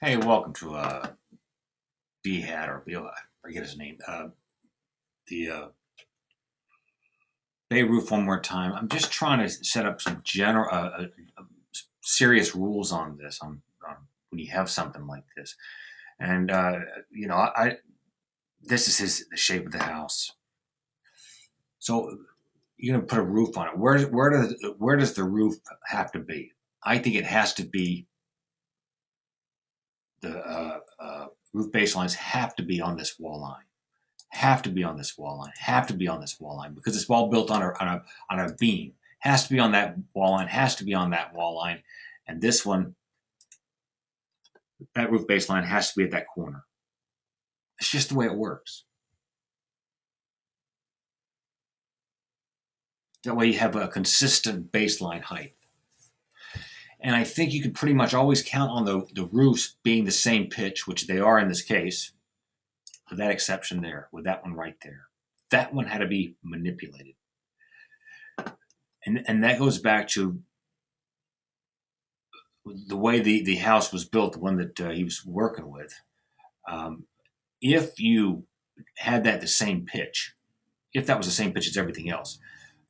Hey, welcome to BEHAT or BEHAT, I forget his name. The Bay Roof one more time. I'm just trying to set up some general, serious rules on this. On when you have something like this, and I this is the shape of the house. So you're gonna put a roof on it. Where does the roof have to be? I think it has to be the roof baselines have to be on this wall line. Have to be on this wall line, have to be on this wall line because it's all built on a beam. Has to be on that wall line, has to be on that wall line. And this one, that roof base line has to be at that corner. It's just the way it works. That way you have a consistent baseline height. And I think you can pretty much always count on the roofs being the same pitch, which they are in this case, with that exception there, with that one right there. That one had to be manipulated. And that goes back to the way the house was built, the one that he was working with. Um, if you had that the same pitch, if that was the same pitch as everything else,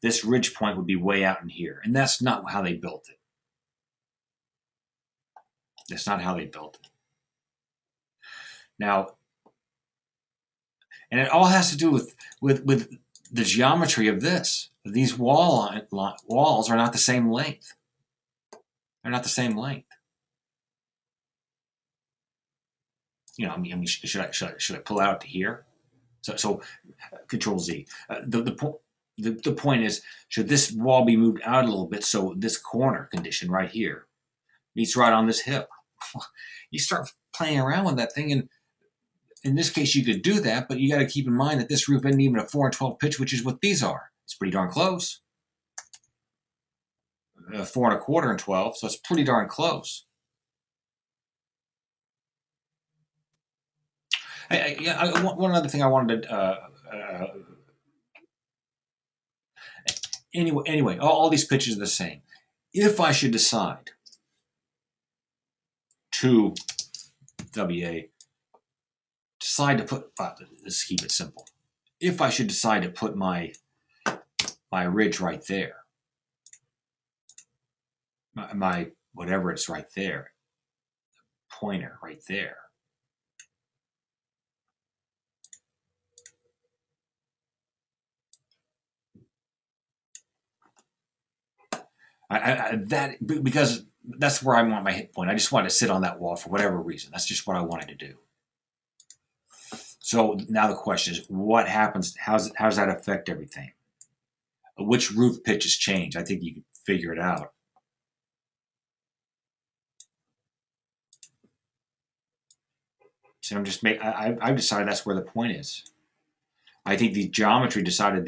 this ridge point would be way out in here. And that's not how they built it. That's not how they built it. Now, and it all has to do with the geometry of this. These walls are not the same length. They're not the same length. Should I pull out to here? So Control Z. The point is, should this wall be moved out a little bit so this corner condition right here meets right on this hip? You start playing around with that thing, and in this case, you could do that, but you got to keep in mind that this roof isn't even a 4 and 12 pitch, which is what these are. It's pretty darn close. 4 and a quarter and 12, so it's pretty darn close. One other thing I wanted to anyway, all these pitches are the same. If I should decide to decide to put, let's keep it simple. If I should decide to put my ridge right there, my whatever it's right there, pointer right there. Because that's where I want my hit point. I just want to sit on that wall for whatever reason. That's just what I wanted to do. So now the question is, what happens? How does that affect everything? Which roof pitches change? I think you can figure it out. So I've decided that's where the point is. I think the geometry decided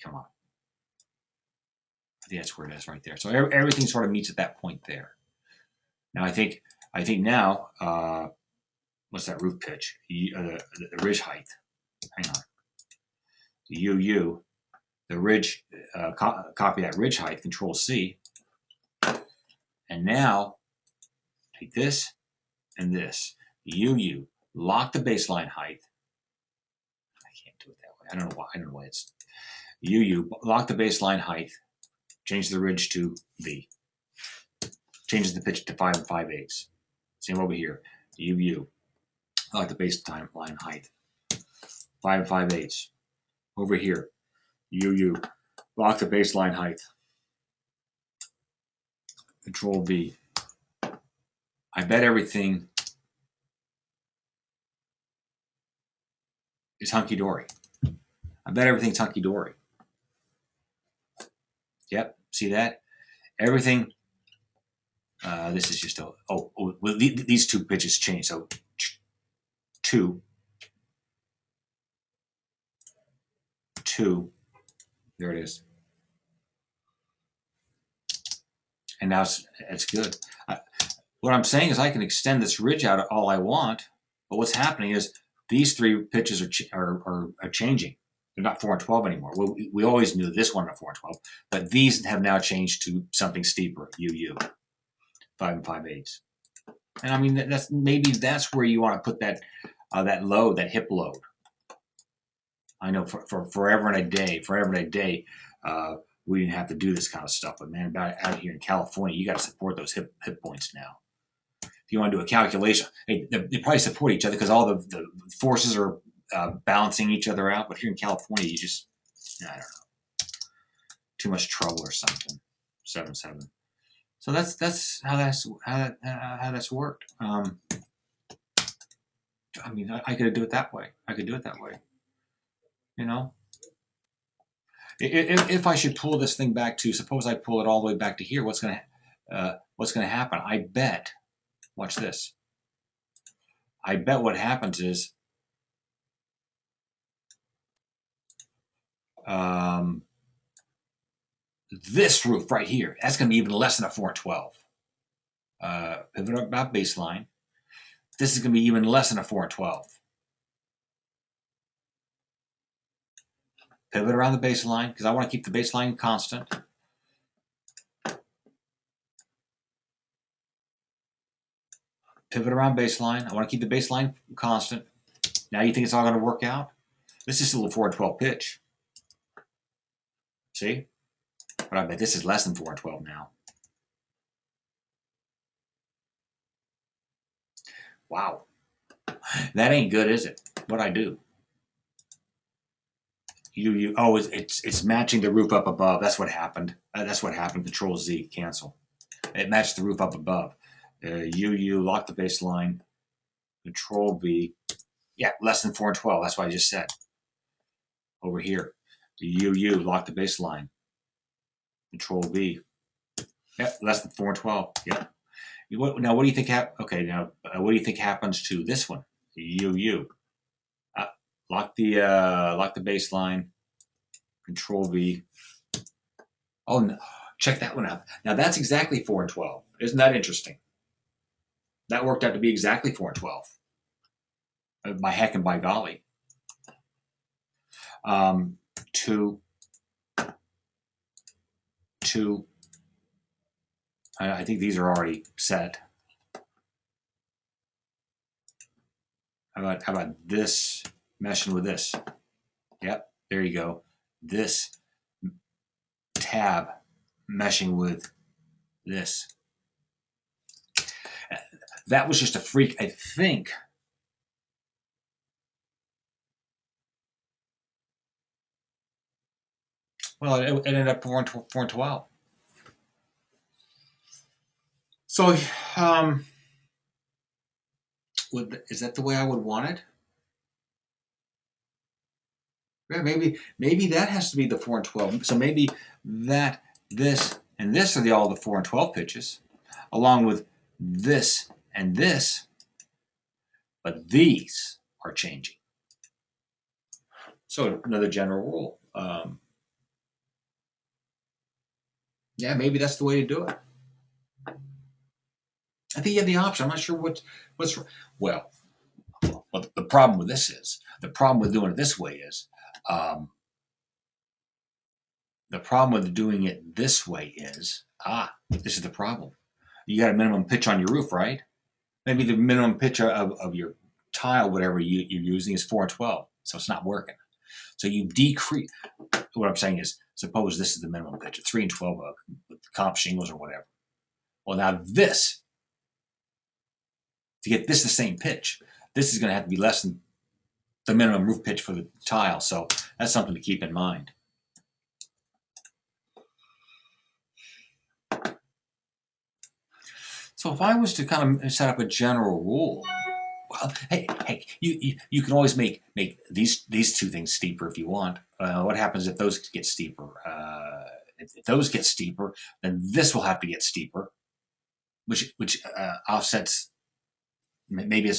come on. I think that's where it is right there. So everything sort of meets at that point there. Now I think now, what's that roof pitch? The ridge height. Hang on. The UU, the ridge, copy that ridge height, Control C. And now take this and this. UU, lock the baseline height. I can't do it that way. I don't know why it's UU, lock the baseline height, change the ridge to V. Changes the pitch to 5 5/8. Same over here. UU, lock the baseline height, 5 5/8. Over here, UU, lock the baseline height. Control V. I bet everything is hunky-dory. I bet everything's hunky-dory. Yep, see that? Everything, this is just well, these two pitches change. So 2, 2, there it is. And now it's good. What I'm saying is I can extend this ridge out all I want, but what's happening is these 3 pitches are changing. They're not 4 and 12 anymore. We always knew this one at 4 and 12, but these have now changed to something steeper, UU, 5 5/8. And I mean, that's where you want to put that load, that hip load. I know for forever and a day, we didn't have to do this kind of stuff. But man, out here in California, you got to support those hip points now. If you want to do a calculation, they probably support each other because all the forces are balancing each other out. But here in California, I don't know, too much trouble or something. 7-7. So that's how that's worked. I mean, I could do it that way. I could do it that way. You know, if I should pull this thing back to, suppose I pull it all the way back to here, what's gonna happen? I bet. Watch this. I bet what happens is this roof right here. That's gonna be even less than a 412. Pivot about baseline. This is gonna be even less than a 412. Pivot around the baseline because I want to keep the baseline constant. Pivot around baseline. I want to keep the baseline constant. Now you think it's all going to work out? This is still a 412 pitch. See? But I bet this is less than 412 now. Wow. That ain't good, is it? What'd I do? It's matching the roof up above. That's what happened. That's what happened. Control Z, cancel. It matched the roof up above. Lock the baseline. Control V. Yeah, less than 412. That's what I just said. Over here. The lock the baseline. Control V. Yep, less than 412. Yep. Now, what do you think? What do you think happens to this one? The lock the baseline. Control V. Oh no! Check that one out. Now that's exactly 4 and 12. Isn't that interesting? That worked out to be exactly 4 and 12. By heck and by golly. Two. I think these are already set. How about this meshing with this? Yep, there you go. This tab meshing with this. That was just a freak, I think. Well, it ended up 4 and 12. So, is that the way I would want it? Yeah, maybe that has to be the 4 and 12. So maybe that, this, and this are all the 4 and 12 pitches, along with this and this, but these are changing. So another general rule. Yeah, maybe that's the way to do it. I think you have the option. I'm not sure what's well. The problem with this is the problem with doing it this way is the problem with doing it this way is this is the problem. You got a minimum pitch on your roof, right? Maybe the minimum pitch of your tile, whatever you're using, is 4 and 12, so it's not working. So you decrease. What I'm saying is, suppose this is the minimum pitch, 3 and 12 with comp shingles or whatever. Well, now this, to get this the same pitch, this is going to have to be less than the minimum roof pitch for the tile. So that's something to keep in mind. So if I was to kind of set up a general rule, well, hey, you can always make these two things steeper if you want. What happens if those get steeper? If those get steeper, then this will have to get steeper, which offsets. Maybe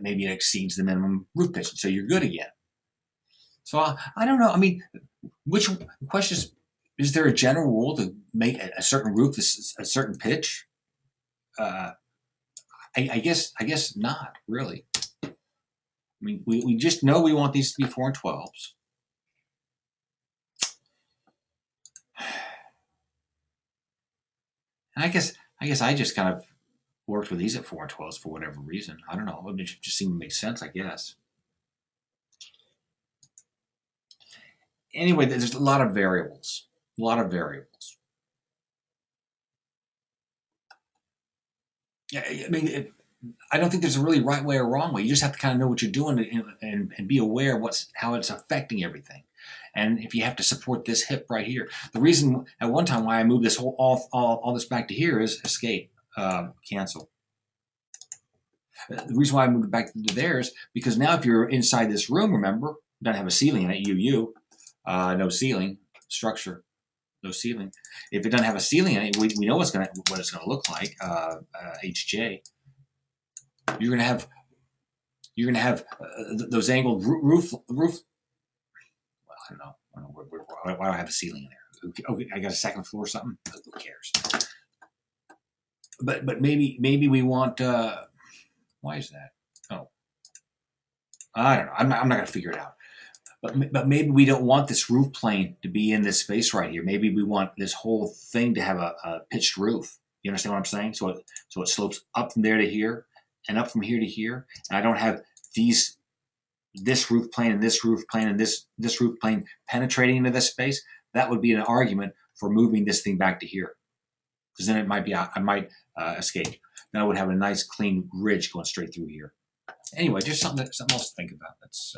maybe it exceeds the minimum roof pitch, so you're good again. So I don't know. I mean, which question is there a general rule to make a certain roof a certain pitch? I guess not really. I mean, we just know we want these to be 4 and 12s. And I guess I just kind of worked with these at 412s for whatever reason. I don't know. It just seemed to make sense, I guess. Anyway, there's a lot of variables. A lot of variables. Yeah, I mean, I don't think there's a really right way or wrong way. You just have to kind of know what you're doing and be aware of how it's affecting everything. And if you have to support this hip right here, the reason at one time why I moved this whole all this back to here is escape, cancel. The reason why I moved it back to there is because now if you're inside this room, remember, it doesn't have a ceiling in it, no ceiling, structure, no ceiling. If it doesn't have a ceiling in it, we know what it's gonna look like, HJ. You're gonna have those angled roof. Well, I don't know. Why do I have a ceiling in there? Okay, I got a second floor or something. Who cares? But maybe we want. Why is that? Oh, I don't know. I'm not gonna figure it out. But maybe we don't want this roof plane to be in this space right here. Maybe we want this whole thing to have a pitched roof. You understand what I'm saying? So it slopes up from there to here, and up from here to here, and I don't have this roof plane and this roof plane and this roof plane penetrating into this space. That would be an argument for moving this thing back to here, because then it might be I might escape. Then I would have a nice clean ridge going straight through here. Anyway, just something else to think about. That's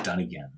done again.